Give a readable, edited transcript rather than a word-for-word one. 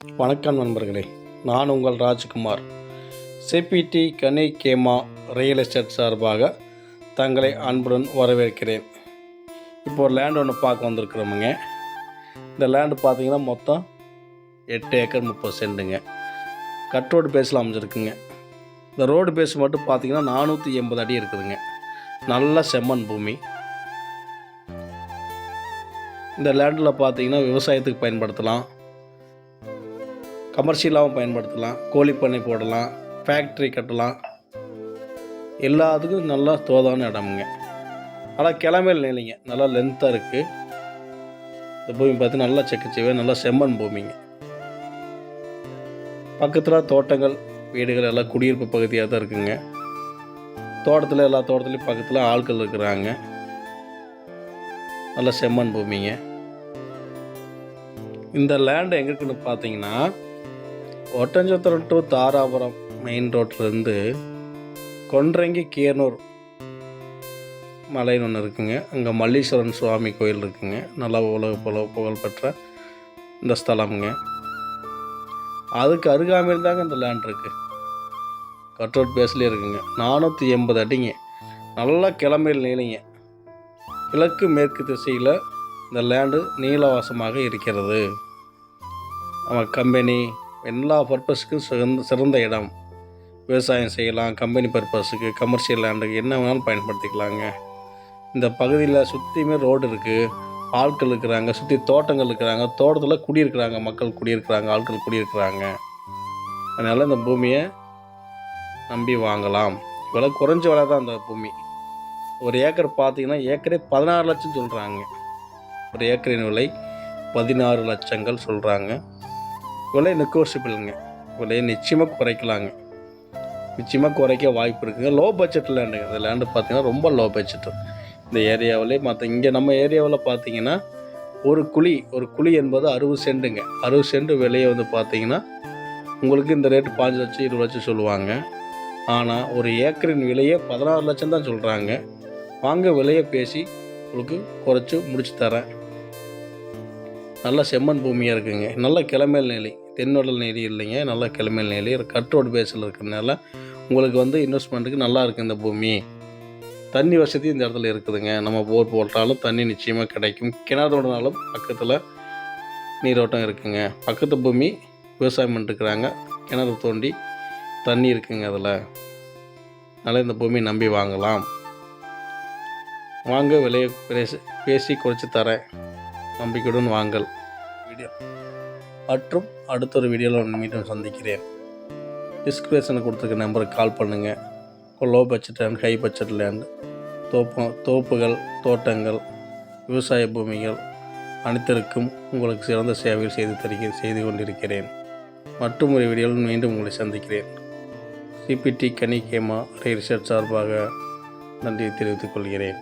வணக்கம் நண்பர்களே, நான் உங்கள் ராஜ்குமார். சிபிடி கனி கேமா ரியல் எஸ்டேட் சார்பாக தங்களை அன்புடன் வரவேற்கிறேன். இப்போ ஒரு லேண்ட் ஒன்று பார்க்க வந்திருக்கிறோமுங்க. இந்த லேண்டு பார்த்தீங்கன்னா மொத்தம் 8 ஏக்கர் 30 சென்ட்டுங்க. கட் ரோடு பேஸில் அமைஞ்சிருக்குங்க. இந்த ரோடு பேஸ் மட்டும் பார்த்தீங்கன்னா 480 அடி இருக்குதுங்க. நல்ல செம்மண் பூமி. இந்த லேண்டில் பார்த்தீங்கன்னா விவசாயத்துக்கு பயன்படுத்தலாம், கமர்ஷியலாகவும் பயன்படுத்தலாம், கோழி பண்ணை போடலாம், ஃபேக்ட்ரி கட்டலாம், எல்லாத்துக்கும் நல்லா தோதான இடமுங்க. ஆனால் கிளமையில் நிலைங்க நல்லா லென்த்தாக இருக்குது. இந்த பூமி பார்த்து நல்லா செக்கச்சிவே நல்லா செம்மண் பூமிங்க. பக்கத்தில் தோட்டங்கள், வீடுகள் எல்லாம் குடியிருப்பு பகுதியாக தான் இருக்குங்க. தோட்டத்தில் எல்லா தோட்டத்துலேயும் பக்கத்தில் ஆட்கள் இருக்கிறாங்க. நல்ல செம்மண் பூமிங்க. இந்த லேண்டு எங்கே இருக்குன்னு பார்த்தீங்கன்னா ஒட்டஞ்சத்திரம் டு தாராபுரம் மெயின் ரோட்லேருந்து கொன்றங்கி கீரனூர் மலைன்னு ஒன்று இருக்குங்க. அங்கே மல்லீஸ்வரன் சுவாமி கோயில் இருக்குங்க. நல்லா புகழ்பெற்ற இந்த ஸ்தலம்ங்க. அதுக்கு அருகாமையில் தாங்க இந்த லேண்ட் இருக்குது. கட் ரோட் பேஸ்லேயே இருக்குங்க. 480 அடிங்க. நல்லா கிளமையில் நீளிங்க. கிழக்கு மேற்கு திசையில் இந்த லேண்டு நீளவாசமாக இருக்கிறது. நம்ம கம்பெனி எல்லா பர்பஸுக்கும் சிறந்த இடம். விவசாயம் செய்யலாம், கம்பெனி பர்பஸுக்கு, கமர்ஷியல் லேண்டுக்கு என்ன வேணாலும் பயன்படுத்திக்கலாங்க. இந்த பகுதியில் சுற்றியுமே ரோடு இருக்குது, ஆட்கள் இருக்கிறாங்க, சுற்றி தோட்டங்கள் இருக்கிறாங்க, தோட்டத்தில் குடியிருக்கிறாங்க, மக்கள் குடியிருக்கிறாங்க, ஆட்கள் குடியிருக்கிறாங்க. அதனால் இந்த பூமியை நம்பி வாங்கலாம். விலை குறைஞ்ச விலை தான் அந்த பூமி. ஒரு ஏக்கர் பார்த்தீங்கன்னா ஏக்கரே 16 லட்சம் சொல்கிறாங்க. ஒரு ஏக்கரின் விலை 16 லட்சங்கள் சொல்கிறாங்க. விலை நெகோசியபிளுங்க. விலையை நிச்சயமாக குறைக்கலாங்க. நிச்சயமாக குறைக்க வாய்ப்பு இருக்குங்க. லோ பட்ஜெட் லேண்டுங்க. இந்த லேண்டு பார்த்தீங்கன்னா ரொம்ப லோ பட்ஜெட்டு. இந்த ஏரியாவிலே இங்கே நம்ம ஏரியாவில் பார்த்தீங்கன்னா ஒரு குழி என்பது 60 சென்ட்டுங்க. 60 சென்ட் விலையை பார்த்தீங்கன்னா உங்களுக்கு இந்த ரேட்டு 5 லட்சம் 20 லட்சம் சொல்லுவாங்க. ஆனால் ஒரு ஏக்கரின் விலையே 16 லட்சம் தான் சொல்கிறாங்க. வாங்க விலையை பேசி உங்களுக்கு குறைச்சி முடிச்சு தரேன். நல்ல செம்மண் பூமியாக இருக்குங்க. நல்ல கிளமேல் நிலை, தென்வடல் நிலை இல்லைங்க. நல்ல கிளமேல் நிலை கட் ரோடு பேஸில் இருக்கிறதுனால உங்களுக்கு இன்வெஸ்ட்மெண்ட்டுக்கு நல்லா இருக்குது. இந்த பூமி தண்ணி வசதி இந்த இடத்துல இருக்குதுங்க. நம்ம போர் போட்டாலும் தண்ணி நிச்சயமாக கிடைக்கும். கிணறுனாலும் பக்கத்தில் நீரோட்டம் இருக்குங்க. பக்கத்து பூமி விவசாயம் பண்ணிட்டுருக்குறாங்க. கிணறு தோண்டி தண்ணி இருக்குங்க அதில். அதனால் இந்த பூமி நம்பி வாங்கலாம். வாங்க விலையை பேசி குறைச்சி தரேன். நம்பிக்கையுடன் வாங்கல். வீடியோ மற்றும் அடுத்த ஒரு வீடியோவில் மீண்டும் சந்திக்கிறேன். டிஸ்கிரிப்ஷனில் கொடுத்துருக்க நம்பருக்கு கால் பண்ணுங்கள். Low budget and high budget land, தோப்புகள், தோட்டங்கள், விவசாய பூமிகள் அனைத்திற்கும் உங்களுக்கு சிறந்த சேவையில் செய்து கொண்டிருக்கிறேன். மற்றும் ஒரு வீடியோவில் மீண்டும் உங்களை சந்திக்கிறேன். சிபிடி கனி கேமா ரியல் எஸ்டேட் சார்பாக நன்றி தெரிவித்துக் கொள்கிறேன்.